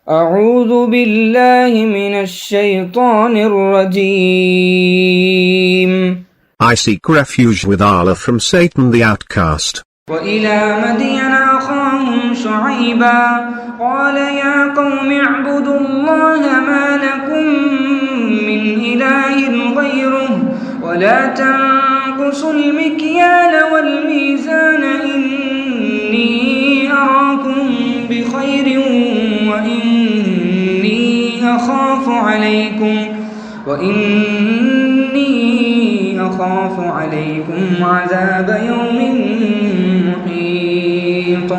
أعوذ بالله من الشيطان الرجيم. I seek refuge with Allah from Satan the outcast. وإلى مدين أخاهم شعيبا قال يا قوم اعبدوا الله ما لكم من إله غيره ولا تنقصوا المكيال والميزان إني أراكم بخير وإني أخاف عليكم عذاب يوم محيط.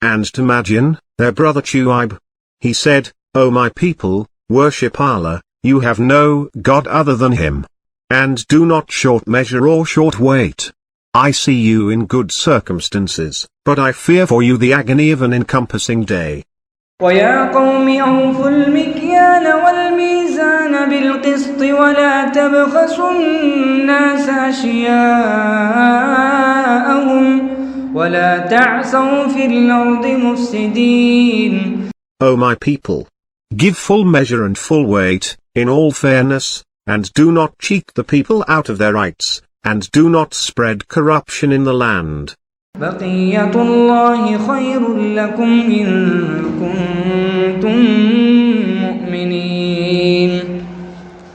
And to Madian, their brother Shu'aib, he said, O my people, worship Allah, you have no God other than Him. And do not short measure or short weight. I see you in good circumstances, but I fear for you the agony of an encompassing day. وَيَا قَوْمِ أَوْفُوا الْمِكْيَالَ وَالْمِيزَانَ بِالْقِسْطِ وَلَا تَبْخَسُوا النَّاسَ أَشْيَاءَهُمْ وَلَا تَعْثَوْا فِي الْأَرْضِ مُفْسِدِينَ. O my people, give full measure and full weight, in all fairness, and do not cheat the people out of their rights, and do not spread corruption in the land. بقية الله خير لكم إن كنتم مؤمنين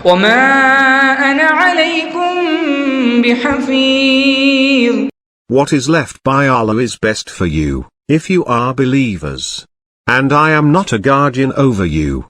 وما أنا عليكم بحفيظ. What is left by Allah is best for you, if you are believers. And I am not a guardian over you.